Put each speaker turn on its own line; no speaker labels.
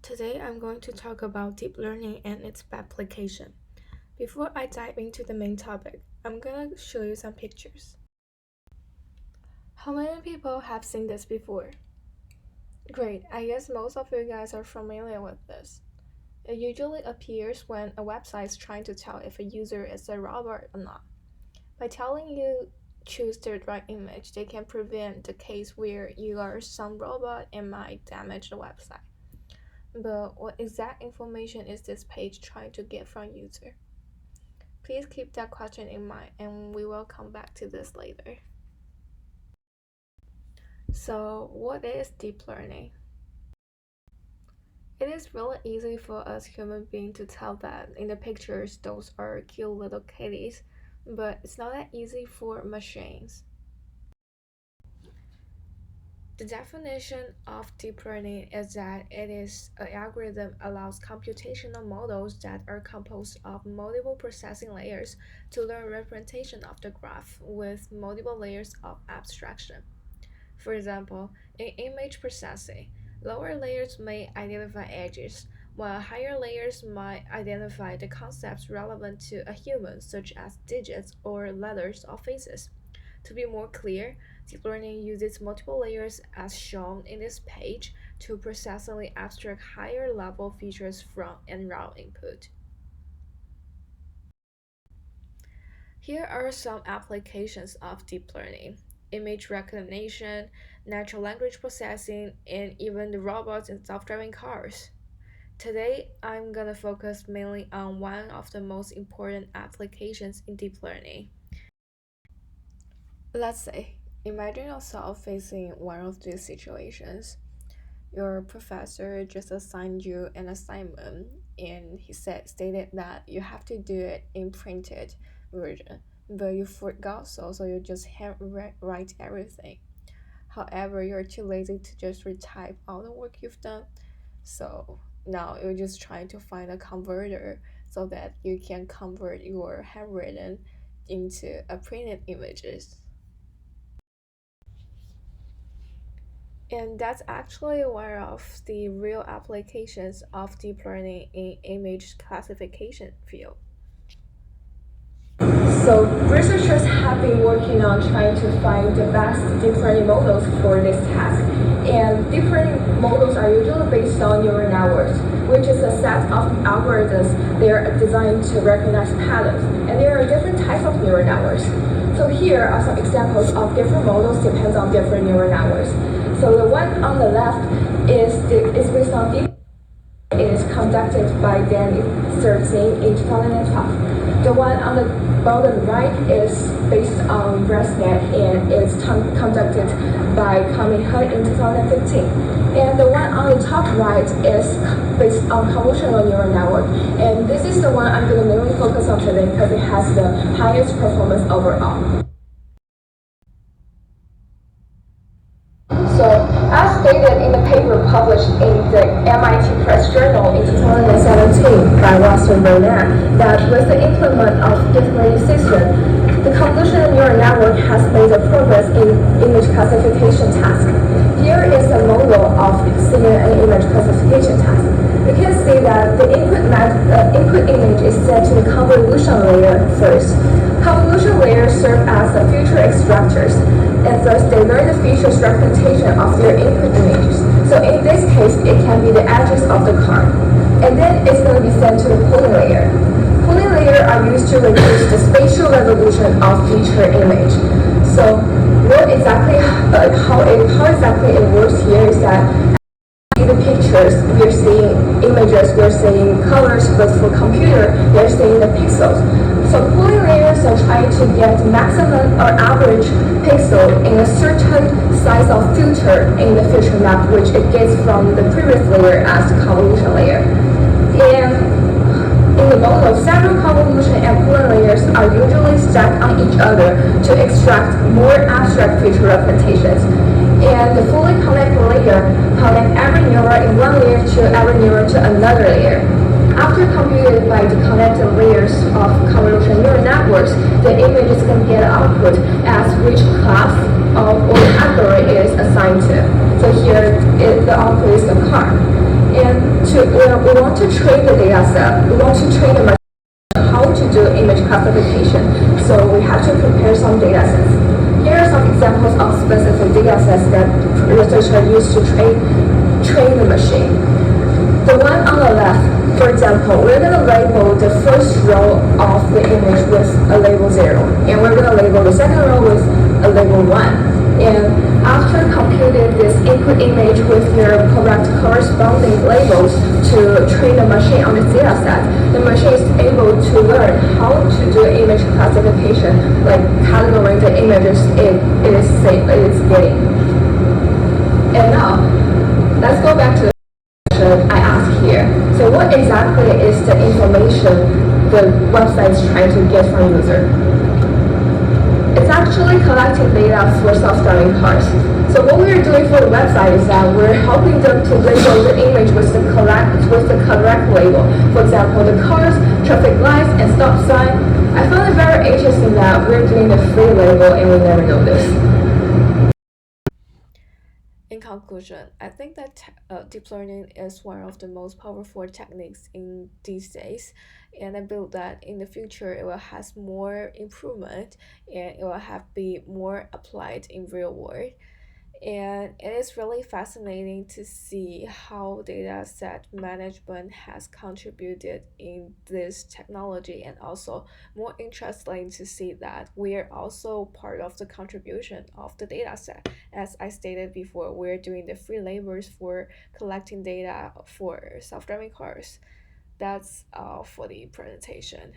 Today I'm going to talk about deep learning and its application. Before I dive into the main topic, I'm going to show you some pictures. How many people have seen this before? Great, I guess most of you guys are familiar with this. It usually appears when a website is trying to tell if a user is a robot or not. By telling you choose the right image, they can prevent the case where you are some robot and might damage the website. But what exact information is this page trying to get from user? Please keep that question in mind and we will come back to this later. So what is deep learning? It is really easy for us human beings to tell that in the pictures those are cute little kitties, but it's not that easy for machines. The definition of deep learning is that it is an algorithm allows computational models that are composed of multiple processing layers to learn representation of the graph with multiple layers of abstraction. For example, in image processing, lower layers may identify edges, while higher layers might identify the concepts relevant to a human, such as digits or letters or faces. To be more clear, deep learning uses multiple layers as shown in this page to precisely abstract higher level features from and raw input. Here are some applications of deep learning: image recognition, natural language processing, and even the robots in self-driving cars. Today, I'm gonna focus mainly on one of the most important applications in deep learning. Let's say, imagine yourself facing one of these situations. Your professor just assigned you an assignment and he stated that you have to do it in printed version, but you forgot so you just handwrite everything. However, you're too lazy to just retype all the work you've done, so now you're just trying to find a converter so that you can convert your handwritten into a printed images. And that's actually one of the real applications of deep learning in image classification field. So researchers have been working on trying to find the best deep learning models for this task. And deep learning models are usually based on neural networks, which is a set of algorithms. They are designed to recognize patterns. And there are different types of neural networks. So here are some examples of different models depends on different neural networks. So the one on the left is based on deep. It is conducted by Dan 13 in 2012. The one on the bottom right is based on ResNet and it's conducted by Kang-Min He in 2015. And the one on the top right is based on convolutional neural network. And this is the one I'm going to mainly focus on today because it has the highest performance overall. So, as stated in the paper published in the MIT Press Journal in 2017 by Ross and Burnett, that with the implement of deep learning system, the convolutional neural network has made a progress in image classification task. Here is a model of CNN image classification task. You can see that the input image is set to the convolution layer first. Convolution layers serve as the feature extractors, and thus they learn the features representation of their input images. So in this case, it can be the edges of the car. And then it's going to be sent to the pooling layer. Pooling layer are used to reduce the spatial resolution of feature image. So how exactly it works here is that the pictures, we're seeing images, we're seeing colors, but for computer, they're seeing the pixels. So pooling layers are trying to get maximum or average pixel in a certain size of filter in the feature map, which it gets from the previous layer as the convolution layer. And in the model, several convolution and pooling layers are usually stacked on each other to extract more abstract feature representations. And the fully connected layer connects every neuron in one layer to every neuron to another layer. After computed by the connected layers of convolutional neural networks, the image is going to get output as which class or category it is assigned to. So here, the output is the car. And to we want to train the data set. We want to train the machine how to do image classification. So we have to prepare some data sets. Here are some examples of specific data sets that researchers use to train the machine. The one on the left, for example, we're going to label the first row of the image with a label 0, and we're going to label the second row with a label 1. And after computing this input image with their correct corresponding labels to train the machine on this data set, the machine is able to learn how to do image classification, like categorizing the images it is getting. And now, let's go back to the question I asked here. So what exactly is the information the website is trying to get from user? It's actually collecting data for self-driving cars. So what we're doing for the website is that we're helping them to label the image with the correct label. For example, the cars, traffic lights, and stop sign. I found it very interesting that we're doing the free label and we never know this.
In conclusion, I think that deep learning is one of the most powerful techniques in these days, and I believe that in the future it will have more improvement and it will have be more applied in real world. And it is really fascinating to see how data set management has contributed in this technology, and also more interesting to see that we are also part of the contribution of the data set. As I stated before, we're doing the free labors for collecting data for self-driving cars. That's all for the presentation.